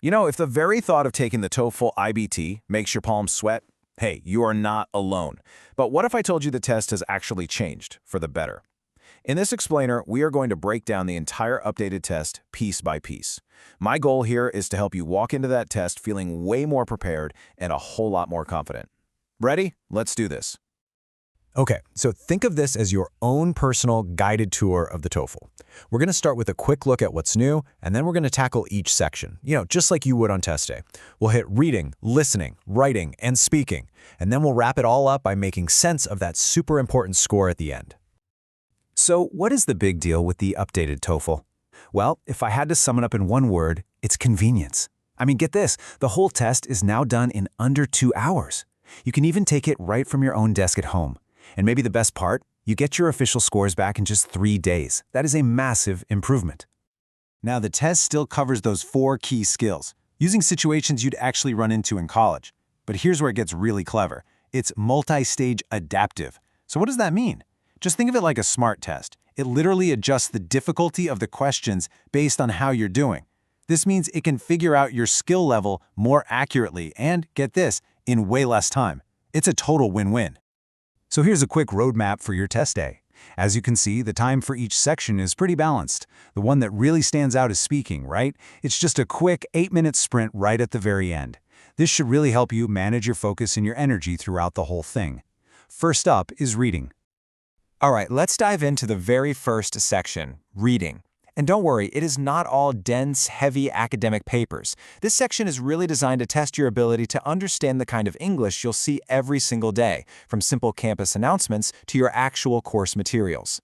You know, if the very thought of taking the TOEFL iBT makes your palms sweat, hey, you are not alone. But what if I told you the test has actually changed for the better? In this explainer, we are going to break down the entire updated test piece by piece. My goal here is to help you walk into that test feeling way more prepared and a whole lot more confident. Ready? Let's do this. Okay, so think of this as your own personal guided tour of the TOEFL. We're going to start with a quick look at what's new, and then we're going to tackle each section, just like you would on test day. We'll hit reading, listening, writing, and speaking, and then we'll wrap it all up by making sense of that super important score at the end. So what is the big deal with the updated TOEFL? Well, if I had to sum it up in one word, it's convenience. I mean, get this, the whole test is now done in under 2 hours. You can even take it right from your own desk at home. And maybe the best part, you get your official scores back in just 3 days. That is a massive improvement. Now, the test still covers those 4 key skills, using situations you'd actually run into in college. But here's where it gets really clever. It's multi-stage adaptive. So what does that mean? Just think of it like a SMART test. It literally adjusts the difficulty of the questions based on how you're doing. This means it can figure out your skill level more accurately and, get this, in way less time. It's a total win-win. So here's a quick roadmap for your test day. As you can see, the time for each section is pretty balanced. The one that really stands out is speaking, right? It's just a quick 8-minute sprint right at the very end. This should really help you manage your focus and your energy throughout the whole thing. First up is reading. All right, let's dive into the very first section, reading. And don't worry, it is not all dense, heavy academic papers. This section is really designed to test your ability to understand the kind of English you'll see every single day, from simple campus announcements to your actual course materials.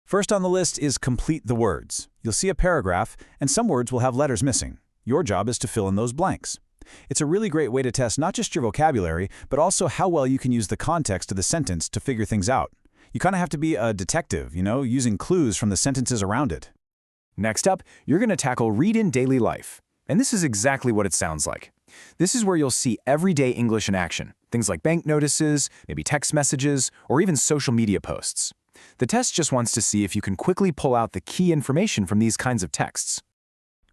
First on the list is complete the words. You'll see a paragraph, and some words will have letters missing. Your job is to fill in those blanks. It's a really great way to test not just your vocabulary, but also how well you can use the context of the sentence to figure things out. You kind of have to be a detective, using clues from the sentences around it. Next up, you're going to tackle Read in Daily Life. And this is exactly what it sounds like. This is where you'll see everyday English in action, things like bank notices, maybe text messages, or even social media posts. The test just wants to see if you can quickly pull out the key information from these kinds of texts.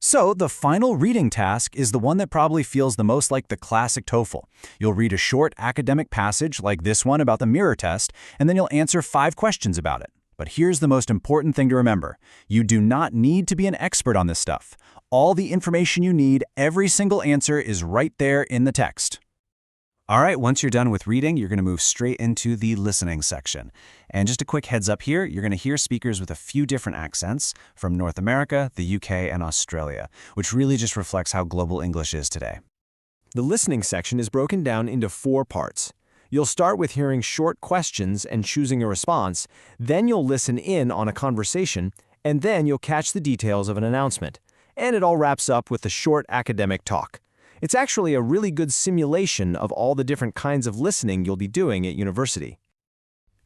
So the final reading task is the one that probably feels the most like the classic TOEFL. You'll read a short academic passage like this one about the mirror test, and then you'll answer 5 questions about it. But here's the most important thing to remember. You do not need to be an expert on this stuff. All the information you need, every single answer is right there in the text. All right, once you're done with reading, you're going to move straight into the listening section. And just a quick heads up here, you're going to hear speakers with a few different accents from North America, the UK, and Australia, which really just reflects how global English is today. The listening section is broken down into 4 parts. You'll start with hearing short questions and choosing a response, then you'll listen in on a conversation, and then you'll catch the details of an announcement. And it all wraps up with a short academic talk. It's actually a really good simulation of all the different kinds of listening you'll be doing at university.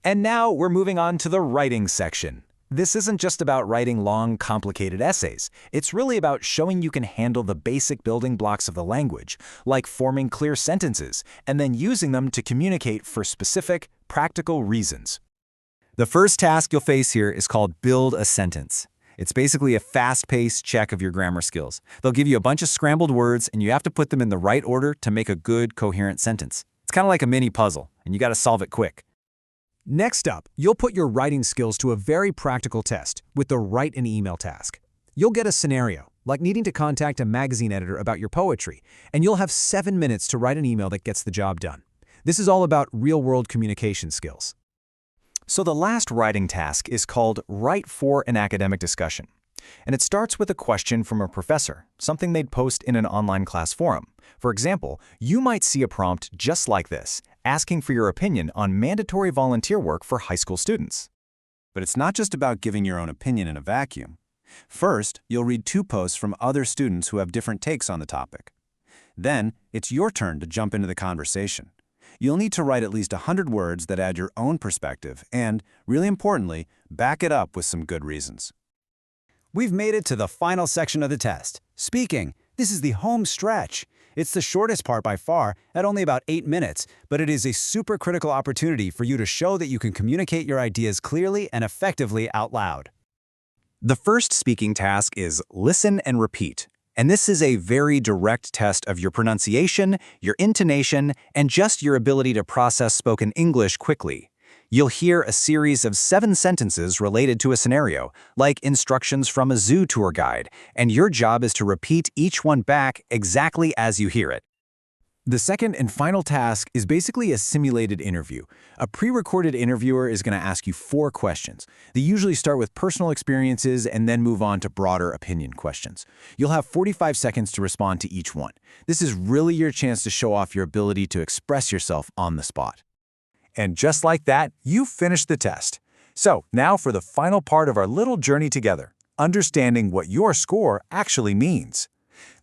And now we're moving on to the writing section. This isn't just about writing long, complicated essays. It's really about showing you can handle the basic building blocks of the language, like forming clear sentences, and then using them to communicate for specific, practical reasons. The first task you'll face here is called Build a Sentence. It's basically a fast-paced check of your grammar skills. They'll give you a bunch of scrambled words, and you have to put them in the right order to make a good, coherent sentence. It's kind of like a mini puzzle, and you got to solve it quick. Next up, you'll put your writing skills to a very practical test with the write an email task. You'll get a scenario, like needing to contact a magazine editor about your poetry, and you'll have 7 minutes to write an email that gets the job done. This is all about real-world communication skills. So the last writing task is called Write for an Academic Discussion. And it starts with a question from a professor, something they'd post in an online class forum. For example, you might see a prompt just like this, asking for your opinion on mandatory volunteer work for high school students. But it's not just about giving your own opinion in a vacuum. First, you'll read 2 posts from other students who have different takes on the topic. Then, it's your turn to jump into the conversation. You'll need to write at least 100 words that add your own perspective and, really importantly, back it up with some good reasons. We've made it to the final section of the test, speaking. This is the home stretch. It's the shortest part by far, at only about 8 minutes, but it is a super critical opportunity for you to show that you can communicate your ideas clearly and effectively out loud. The first speaking task is listen and repeat. And this is a very direct test of your pronunciation, your intonation, and just your ability to process spoken English quickly. You'll hear a series of 7 sentences related to a scenario, like instructions from a zoo tour guide, and your job is to repeat each one back exactly as you hear it. The second and final task is basically a simulated interview. A pre-recorded interviewer is going to ask you 4 questions. They usually start with personal experiences and then move on to broader opinion questions. You'll have 45 seconds to respond to each one. This is really your chance to show off your ability to express yourself on the spot. And just like that, you've finished the test. So now for the final part of our little journey together, understanding what your score actually means.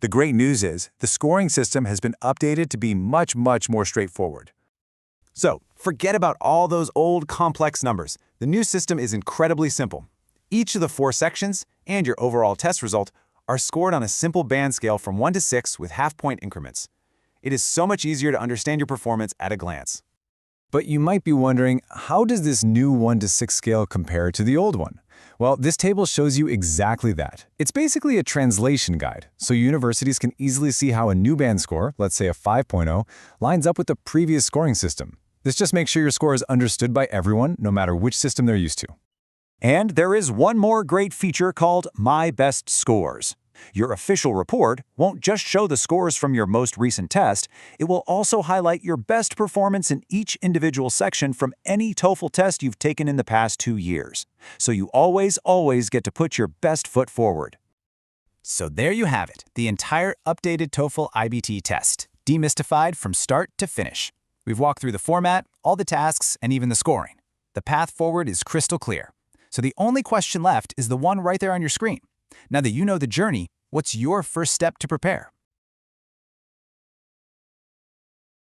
The great news is the scoring system has been updated to be much more straightforward. So, forget about all those old complex numbers. The new system is incredibly simple. Each of the 4 sections and your overall test result are scored on a simple band scale from 1 to 6 with half-point increments. It is so much easier to understand your performance at a glance. But you might be wondering, how does this new 1 to 6 scale compare to the old one? Well, this table shows you exactly that. It's basically a translation guide, so universities can easily see how a new band score, let's say a 5.0, lines up with the previous scoring system. This just makes sure your score is understood by everyone, no matter which system they're used to. And there is one more great feature called My Best Scores. Your official report won't just show the scores from your most recent test, it will also highlight your best performance in each individual section from any TOEFL test you've taken in the past 2 years. So you always get to put your best foot forward. So there you have it, the entire updated TOEFL iBT test, demystified from start to finish. We've walked through the format, all the tasks, and even the scoring. The path forward is crystal clear. So the only question left is the one right there on your screen. Now that you know the journey, what's your first step to prepare?